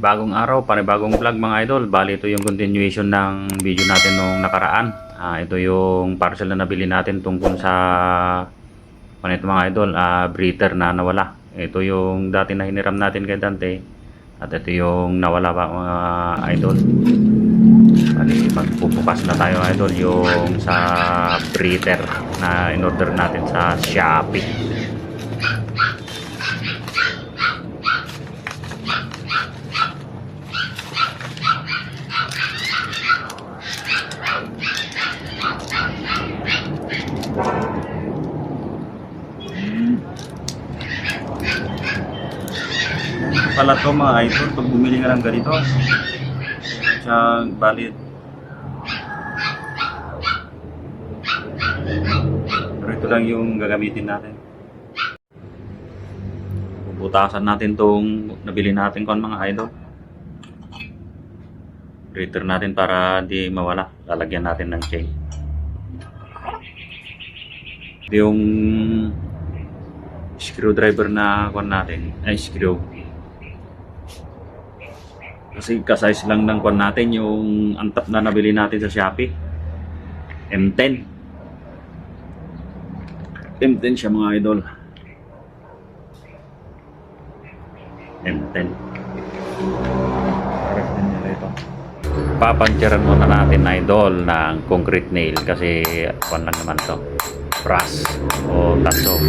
Panibagong araw, panibagong vlog mga idol. Bali ito yung continuation ng video natin nung nakaraan. Ito yung parcel na nabili natin tungkol sa ito mga idol, breeder na nawala. Ito yung dati na hiniram natin kay Dante. At ito yung nawala pa mga idol. Bali magpupukas na tayo idol yung sa breeder na in-order natin sa Shopee. Pala to mga idol, pag bumili ka ng ganito sa balit, pero ito lang yung gagamitin natin. Bubutasan natin tong nabili natin kon mga idol, return natin para di mawala. Lalagyan natin ng chain. Ito yung screwdriver na kon natin, ay screw. Kasi kasize lang ng kwan natin yung antap na nabili natin sa Shopee. M10. M10 siya mga idol. M10. Parang din nila ito. Papantiran muna natin idol ng concrete nail kasi kwan lang naman to. Brass o taso.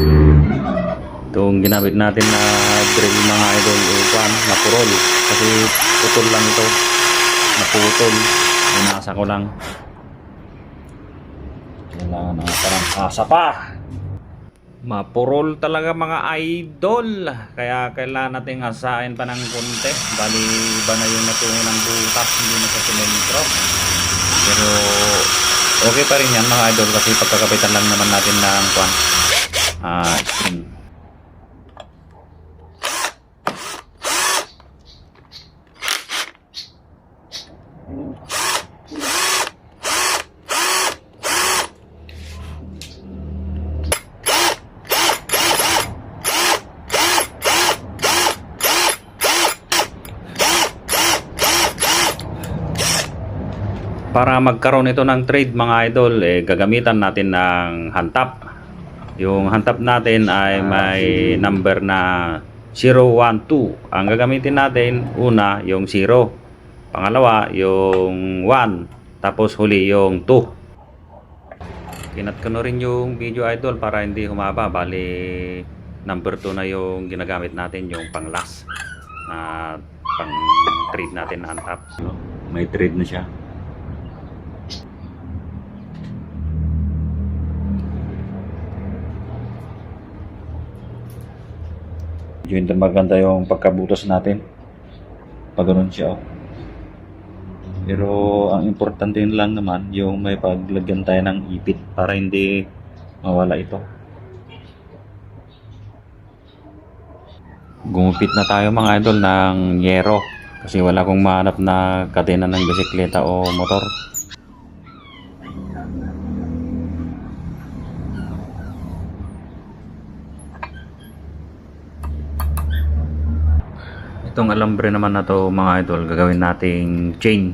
Itong ginamit natin na drill mga idol na purol kasi putol lang ito, naputol, binasa ko lang, kailangan na parang asa pa, mapurol talaga mga idol, kaya kailangan natin asahin pa ng konti. Bali iba na yung natungo ng butas, hindi na sa simentro, pero okay pa rin yan mga idol kasi pagkakapitan lang naman natin ng string. Para magkaroon ito ng trade mga idol, gagamitan natin ng hantap. Yung hantap natin ay may number na 012. Ang gagamitin natin, una yung 0, pangalawa yung 1, tapos huli yung 2. Kinat ko na rin yung video idol para hindi humaba. Bali number 2 na yung ginagamit natin, yung pang last na pang trade natin na hantap. May trade na siya. Yun, maganda yung pagkabutas natin pag ganun siya. Pero ang importante lang naman yung may paglagyan tayo ng ipit para hindi mawala ito. Gumupit na tayo mga idol ng yero kasi wala akong mahanap na kadena ng bisikleta o motor. Itong alambre naman na to mga idol, gagawin nating chain.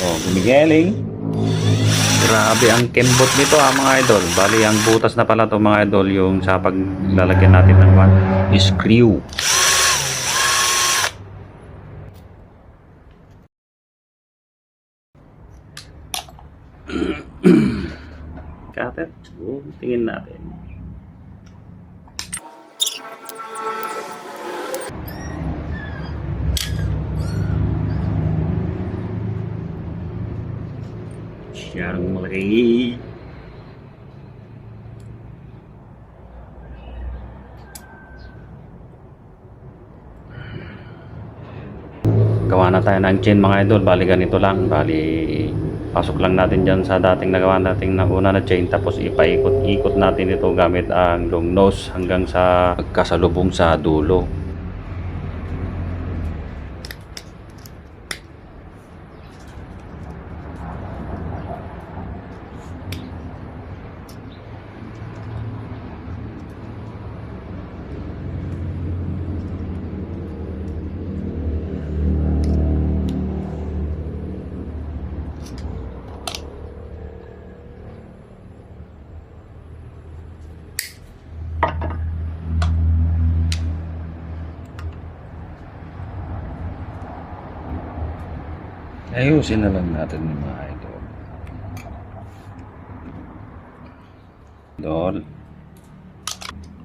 Gumigaling. Grabe ang kembot nito mga idol. Bali ang butas na pala to mga idol yung sa paglalagyan natin ng screw. Cutter, tingin natin. Siyang malaki. Gawa na tayo ng chain mga idol. Bali ganito lang. Bali pasok lang natin dyan sa dating nagawa natin na una na chain, tapos ipaikot-ikot natin ito gamit ang long nose hanggang sa kasalubong sa dulo. Ayusin na lang natin yung mga idol. Idol.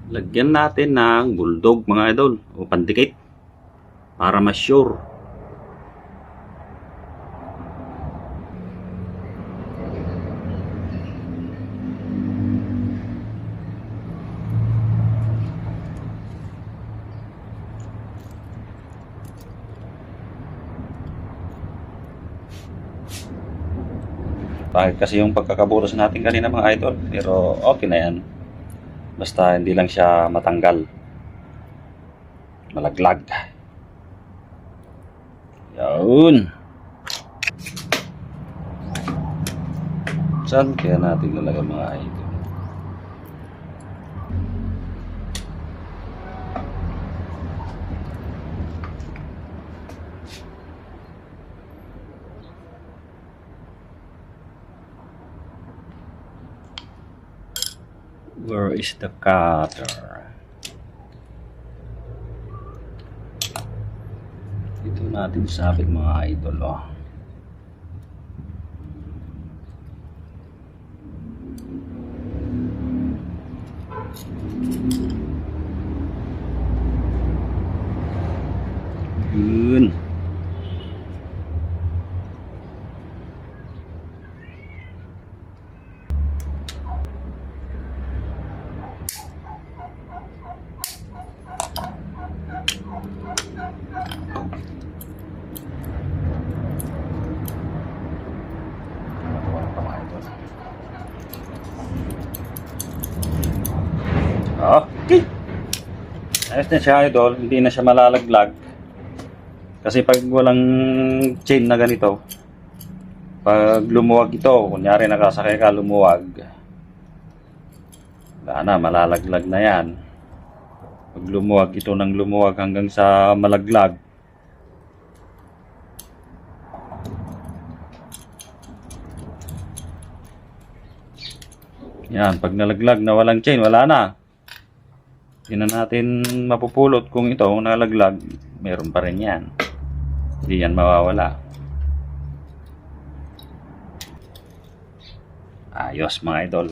Lagyan natin ng bulldog mga idol o pandikit para mas sure. Bakit kasi yung pagkakabutas natin kanina mga idol, pero okay na yan. Basta hindi lang siya matanggal. Malaglag. Yun. Saan kaya natin lalagay mga idol? Where is the cutter? Dito natin sabit mga idol, oh. Yun. Okay. Ayos na siya idol, hindi na siya malalaglag. Kasi pag walang chain na ganito, pag lumuwag ito, kunyari nakasakay ka lumuwag, wala na, malalaglag na yan. Pag lumuwag ito ng lumuwag hanggang sa malaglag, yan, pag nalaglag na walang chain, wala na. Hindi na natin mapupulot kung ito nalaglag, meron pa rin yan. Hindi yan mawawala. Ayos mga idol.